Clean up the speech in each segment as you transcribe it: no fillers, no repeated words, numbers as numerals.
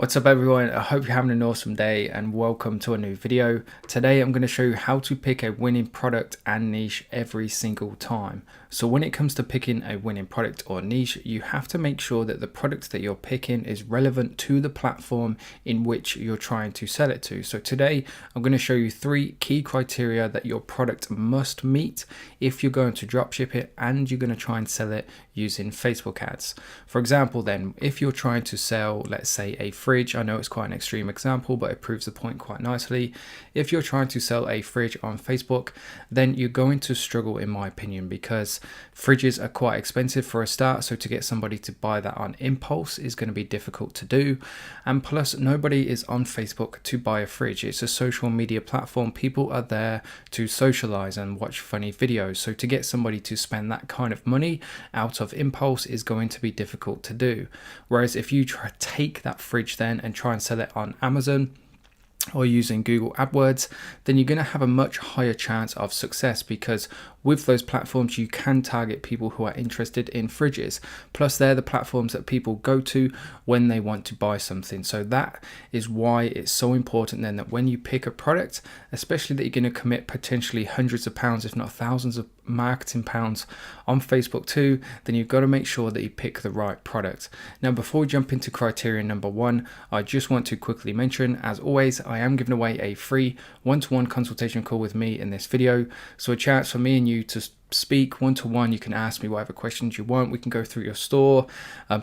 What's up everyone, I hope you're having an awesome day and welcome to a new video. Today I'm going to show you how to pick a winning product and niche every single time. So when it comes to picking a winning product or niche, you have to make sure that the product that you're picking is relevant to the platform in which you're trying to sell it to. So today I'm going to show you 3 key criteria that your product must meet if you're going to dropship it and you're going to try and sell it using Facebook ads. For example then, if you're trying to sell, let's say, a fridge, I know it's quite an extreme example, but it proves the point quite nicely. If you're trying to sell a fridge on Facebook, then you're going to struggle in my opinion, because fridges are quite expensive for a start, so to get somebody to buy that on impulse is going to be difficult to do. And plus, nobody is on Facebook to buy a fridge. It's a social media platform. People are there to socialize and watch funny videos, so to get somebody to spend that kind of money out of impulse is going to be difficult to do. Whereas if you try to take that fridge then and try and sell it on Amazon or using Google AdWords, then you're going to have a much higher chance of success, because with those platforms you can target people who are interested in fridges. Plus, they're the platforms that people go to when they want to buy something. So that is why it's so important then that when you pick a product, especially that you're going to commit potentially hundreds of pounds if not thousands of marketing pounds on Facebook too, then you've got to make sure that you pick the right product. Now, before we jump into criteria number 1, I just want to quickly mention, as always, I am giving away a free one-to-one consultation call with me in this video. So a chance for me and you to speak one-to-one. You can ask me whatever questions you want. We can go through your store,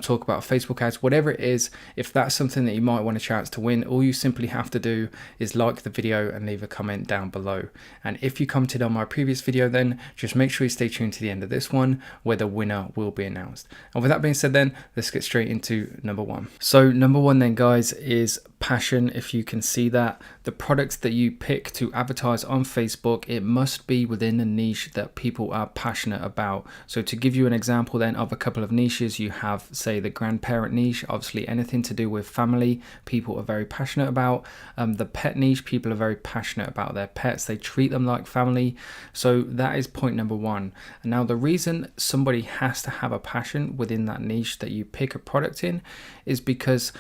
talk about Facebook ads, whatever it is. If that's something that you might want a chance to win, all you simply have to do is like the video and leave a comment down below. And if you commented on my previous video, then just make sure you stay tuned to the end of this one, where the winner will be announced. And with that being said then, let's get straight into number 1. So number 1 then, guys, is passion. If you can see that, the products that you pick to advertise on Facebook, it must be within a niche that people are passionate about. So to give you an example then of a couple of niches, you have, say, the grandparent niche. Obviously anything to do with family, people are very passionate about. The pet niche, people are very passionate about their pets. They treat them like family. So that is point number 1. And now the reason somebody has to have a passion within that niche that you pick a product in is because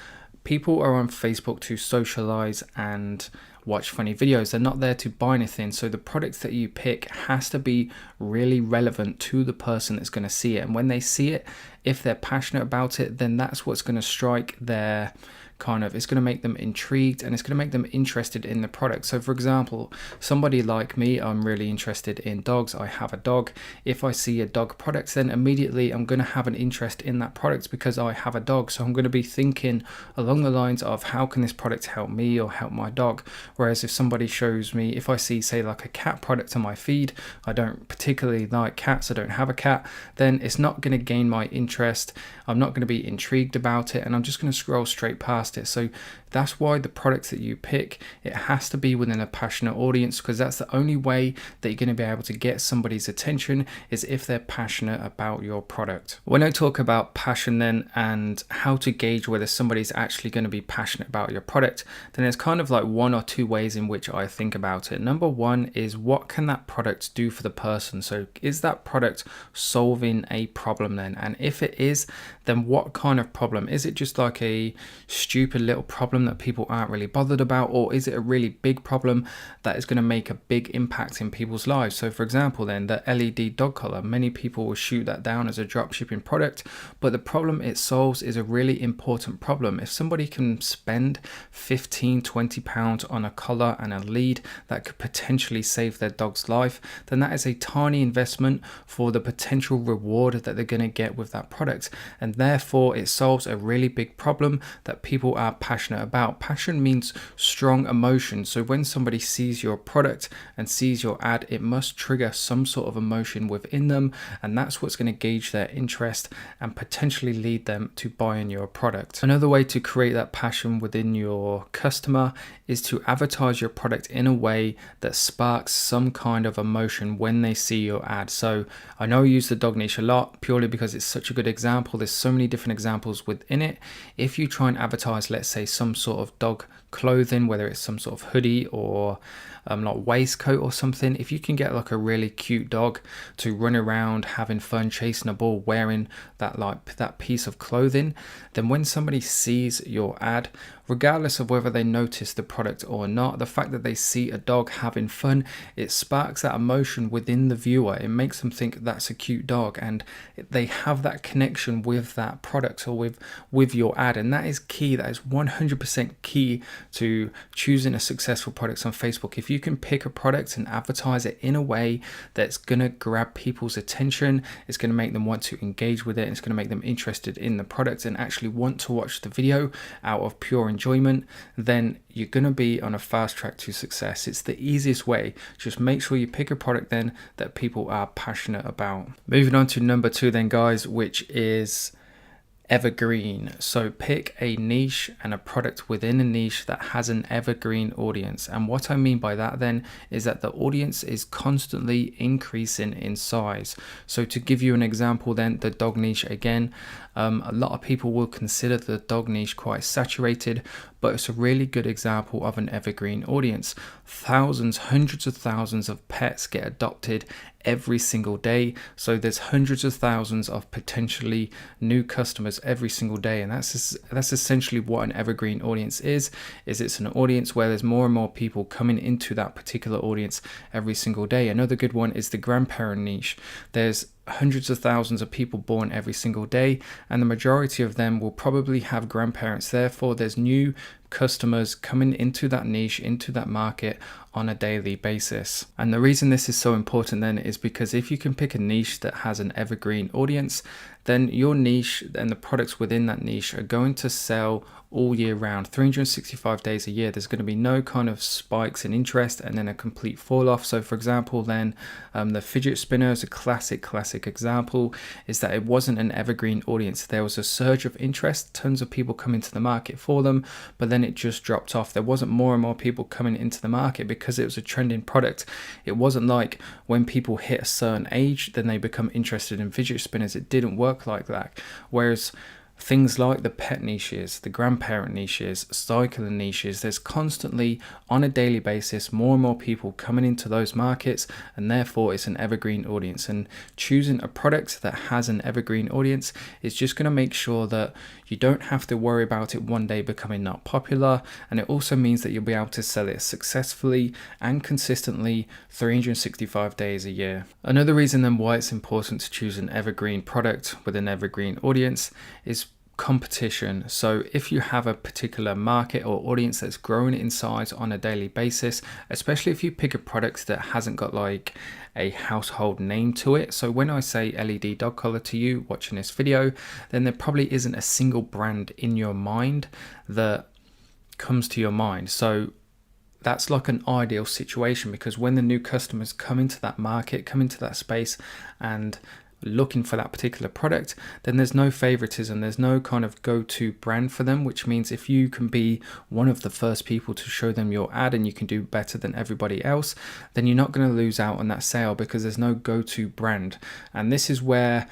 people are on Facebook to socialize and watch funny videos. They're not there to buy anything. So the products that you pick has to be really relevant to the person that's going to see it. And when they see it, if they're passionate about it, then that's what's going to strike their it's going to make them intrigued, and it's going to make them interested in the product. So for example, somebody like me, I'm really interested in dogs. I have a dog. If I see a dog product, then immediately I'm going to have an interest in that product because I have a dog. So I'm going to be thinking along the lines of, how can this product help me or help my dog? Whereas if somebody shows me, if I see, say, like a cat product on my feed, I don't particularly like cats, I don't have a cat, then it's not going to gain my interest. I'm not going to be intrigued about it, and I'm just going to scroll straight past it. So that's why the products that you pick, it has to be within a passionate audience, because that's the only way that you're going to be able to get somebody's attention, is if they're passionate about your product. When I talk about passion then and how to gauge whether somebody's actually going to be passionate about your product, then there's kind of like 1 or 2 ways in which I think about it. Number 1 is, what can that product do for the person? So is that product solving a problem then? And if it is, then what kind of problem? Is it just like a stupid little problem that people aren't really bothered about, or is it a really big problem that is going to make a big impact in people's lives? So for example then, the LED dog collar, many people will shoot that down as a drop shipping product, but the problem it solves is a really important problem. If somebody can spend 15-20 pounds on a collar and a lead that could potentially save their dog's life, then that is a tiny investment for the potential reward that they're going to get with that product, and therefore it solves a really big problem that people are passionate about. Passion means strong emotion. So when somebody sees your product and sees your ad, it must trigger some sort of emotion within them, and that's what's going to gauge their interest and potentially lead them to buying your product. Another way to create that passion within your customer is to advertise your product in a way that sparks some kind of emotion when they see your ad. So I know I use the dog niche a lot purely because it's such a good example. There's so many different examples within it. If you try and advertise, let's say, some sort of dog clothing, whether it's some sort of hoodie or like waistcoat or something, if you can get like a really cute dog to run around having fun chasing a ball wearing that piece of clothing, then when somebody sees your ad, regardless of whether they notice the product or not, the fact that they see a dog having fun, it sparks that emotion within the viewer. It makes them think that's a cute dog, and they have that connection with that product or with your ad. And that is key. That is 100% key to choosing a successful product on Facebook. If you can pick a product and advertise it in a way that's going to grab people's attention, it's going to make them want to engage with it, and it's going to make them interested in the product and actually want to watch the video out of pure enjoyment, then you're going to be on a fast track to success. It's the easiest way. Just make sure you pick a product then that people are passionate about. Moving on to number 2 then, guys, which is evergreen. So pick a niche and a product within a niche that has an evergreen audience. And what I mean by that then is that the audience is constantly increasing in size. So to give you an example then, the dog niche again, a lot of people will consider the dog niche quite saturated, but it's a really good example of an evergreen audience. Thousands, hundreds of thousands of pets get adopted every single day. So there's hundreds of thousands of potentially new customers every single day. And that's essentially what an evergreen audience is it's an audience where there's more and more people coming into that particular audience every single day. Another good one is the grandparent niche. There's hundreds of thousands of people born every single day, and the majority of them will probably have grandparents. Therefore, there's new customers coming into that niche, into that market on a daily basis. And the reason this is so important then is because if you can pick a niche that has an evergreen audience, then your niche and the products within that niche are going to sell all year round, 365 days a year. There's going to be no kind of spikes in interest and then a complete fall off. So for example, then the fidget spinner is a classic example, is that it wasn't an evergreen audience. There was a surge of interest, tons of people coming to the market for them, but then it just dropped off. There wasn't more and more people coming into the market because it was a trending product. It wasn't like when people hit a certain age, then they become interested in fidget spinners. It didn't work like that. Whereas things like the pet niches, the grandparent niches, cycling niches, there's constantly on a daily basis more and more people coming into those markets, and therefore it's an evergreen audience. And choosing a product that has an evergreen audience is just going to make sure that you don't have to worry about it one day becoming not popular, and it also means that you'll be able to sell it successfully and consistently 365 days a year. Another reason then why it's important to choose an evergreen product with an evergreen audience is competition. So if you have a particular market or audience that's growing in size on a daily basis, especially if you pick a product that hasn't got like a household name to it. So when I say LED dog collar to you watching this video, then there probably isn't a single brand in your mind that comes to your mind. So that's like an ideal situation, because when the new customers come into that market, come into that space and looking for that particular product, then there's no favoritism, there's no kind of go-to brand for them, which means if you can be one of the first people to show them your ad and you can do better than everybody else, then you're not going to lose out on that sale because there's no go-to brand. And this is where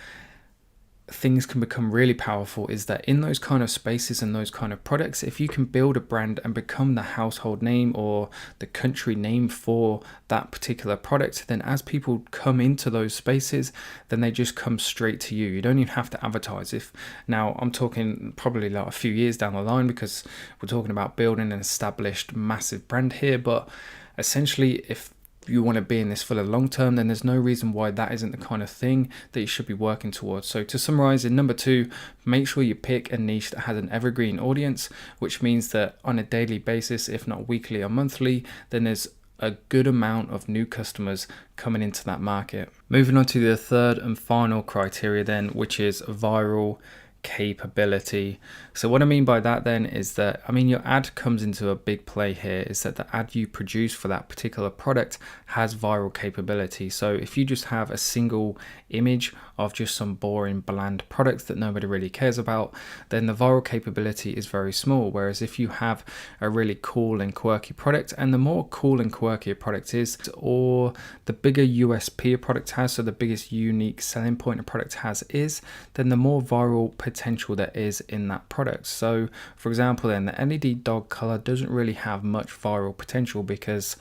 things can become really powerful, is that in those kind of spaces and those kind of products, if you can build a brand and become the household name or the country name for that particular product, then as people come into those spaces, then they just come straight to you. You don't even have to advertise. If now I'm talking probably like a few years down the line, because we're talking about building an established massive brand here, but essentially if you want to be in this for the long term, then there's no reason why that isn't the kind of thing that you should be working towards. So to summarize, in number 2, make sure you pick a niche that has an evergreen audience, which means that on a daily basis, if not weekly or monthly, then there's a good amount of new customers coming into that market. Moving on to the third and final criteria then, which is viral capability. So what I mean by that then is that, your ad comes into a big play here, is that the ad you produce for that particular product has viral capability. So if you just have a single image of just some boring bland products that nobody really cares about, then the viral capability is very small. Whereas if you have a really cool and quirky product, and the more cool and quirky a product is, or the bigger USP a product has, so the biggest unique selling point a product has is, then the more viral potential potential there is in that product. So for example then, the LED dog color doesn't really have much viral potential because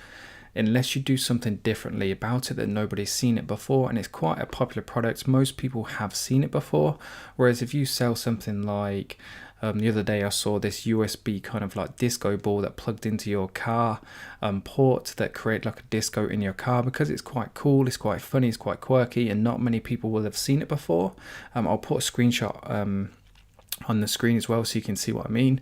unless you do something differently about it that nobody's seen it before, and it's quite a popular product, most people have seen it before. Whereas if you sell something like the other day I saw this USB kind of like disco ball that plugged into your car port that create like a disco in your car, because it's quite cool, it's quite funny, it's quite quirky, and not many people will have seen it before. I'll put a screenshot on the screen as well so you can see what I mean.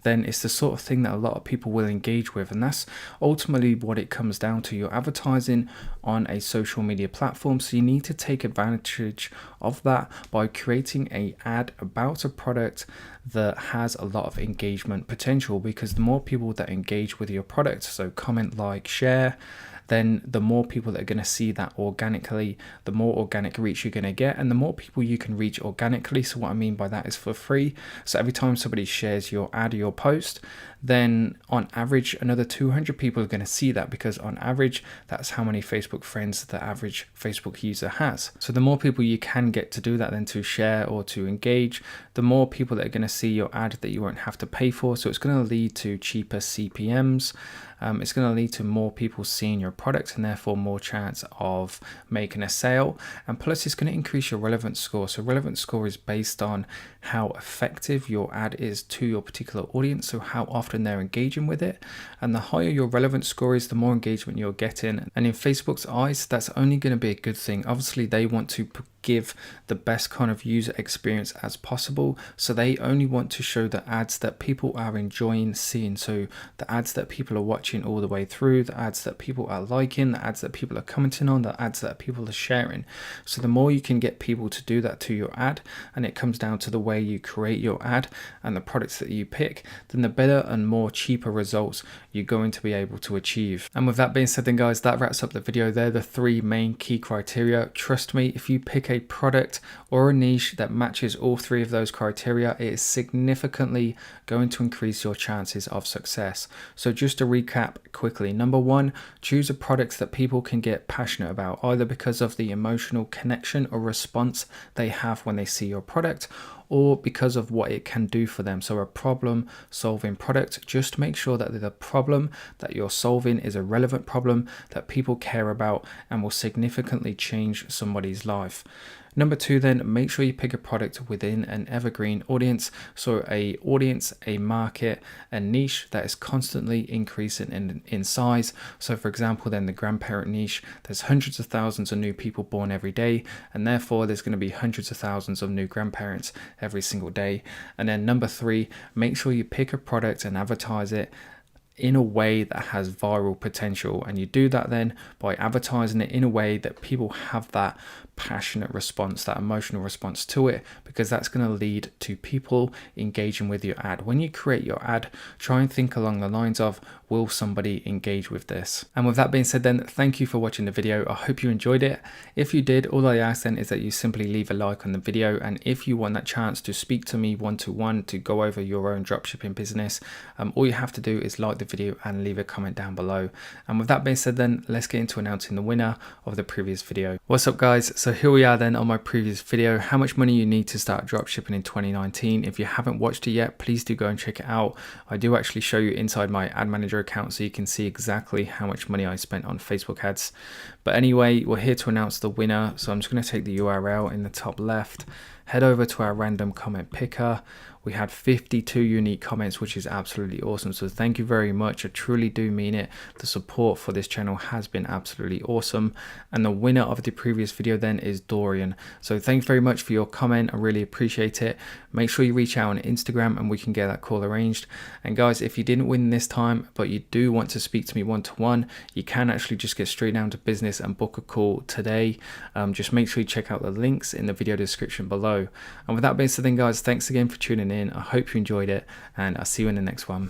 Then it's the sort of thing that a lot of people will engage with, and that's ultimately what it comes down to. You're advertising on a social media platform, so you need to take advantage of that by creating an ad about a product that has a lot of engagement potential, because the more people that engage with your product, so comment, like, share, then the more people that are going to see that organically, the more organic reach you're going to get, and the more people you can reach organically. So what I mean by that is for free. So every time somebody shares your ad or your post, then on average another 200 people are going to see that, because on average that's how many Facebook friends the average Facebook user has. So the more people you can get to do that, then to share or to engage, the more people that are going to see your ad that you won't have to pay for. So it's going to lead to cheaper CPMs. It's going to lead to more people seeing your product and therefore more chance of making a sale. And plus it's going to increase your relevance score. So relevance score is based on how effective your ad is to your particular audience, so how often they're engaging with it. And the higher your relevance score is, the more engagement you're getting. And in Facebook's eyes, that's only going to be a good thing. Obviously they want to give the best kind of user experience as possible, so they only want to show the ads that people are enjoying seeing. So the ads that people are watching all the way through, the ads that people are liking, the ads that people are commenting on, the ads that people are sharing. So the more you can get people to do that to your ad, and it comes down to the way you create your ad and the products that you pick, then the better and more cheaper results you're going to be able to achieve. And with that being said then guys, that wraps up the video. They're the three main key criteria. Trust me, if you pick a product or a niche that matches all three of those criteria, it is significantly going to increase your chances of success. So just to recap quickly, number one, choose a product that people can get passionate about, either because of the emotional connection or response they have when they see your product, or because of what it can do for them. So a problem solving product. Just make sure that the problem that you're solving is a relevant problem that people care about and will significantly change somebody's life. Number two, then make sure you pick a product within an evergreen audience. So a audience, a market, a niche that is constantly increasing in size. So for example, then the grandparent niche, there's hundreds of thousands of new people born every day, and therefore there's going to be hundreds of thousands of new grandparents every single day. And then number three, make sure you pick a product and advertise it in a way that has viral potential, and you do that then by advertising it in a way that people have that passionate response, that emotional response to it, because that's going to lead to people engaging with your ad. When you create your ad, try and think along the lines of, will somebody engage with this? And with that being said then, thank you for watching the video. I hope you enjoyed it. If you did, all I ask then is that you simply leave a like on the video, and if you want that chance to speak to me one-to-one to go over your own dropshipping business, all you have to do is like the video and leave a comment down below. And with that being said then, let's get into announcing the winner of the previous video. What's up guys? So here we are then on my previous video, how much money you need to start dropshipping in 2019. If you haven't watched it yet, please do go and check it out. I do actually show you inside my ad manager account so you can see exactly how much money I spent on Facebook ads. But anyway, we're here to announce the winner. So I'm just going to take the URL in the top left, head over to our random comment picker. We had 52 unique comments, which is absolutely awesome. So thank you very much. I truly do mean it. The support for this channel has been absolutely awesome. And the winner of the previous video then is Dorian. So thanks very much for your comment. I really appreciate it. Make sure you reach out on Instagram and we can get that call arranged. And guys, if you didn't win this time, but you do want to speak to me one-to-one, you can actually just get straight down to business and book a call today. Just make sure you check out the links in the video description below. And with that being said then guys, thanks again for tuning in. I hope you enjoyed it, and I'll see you in the next one.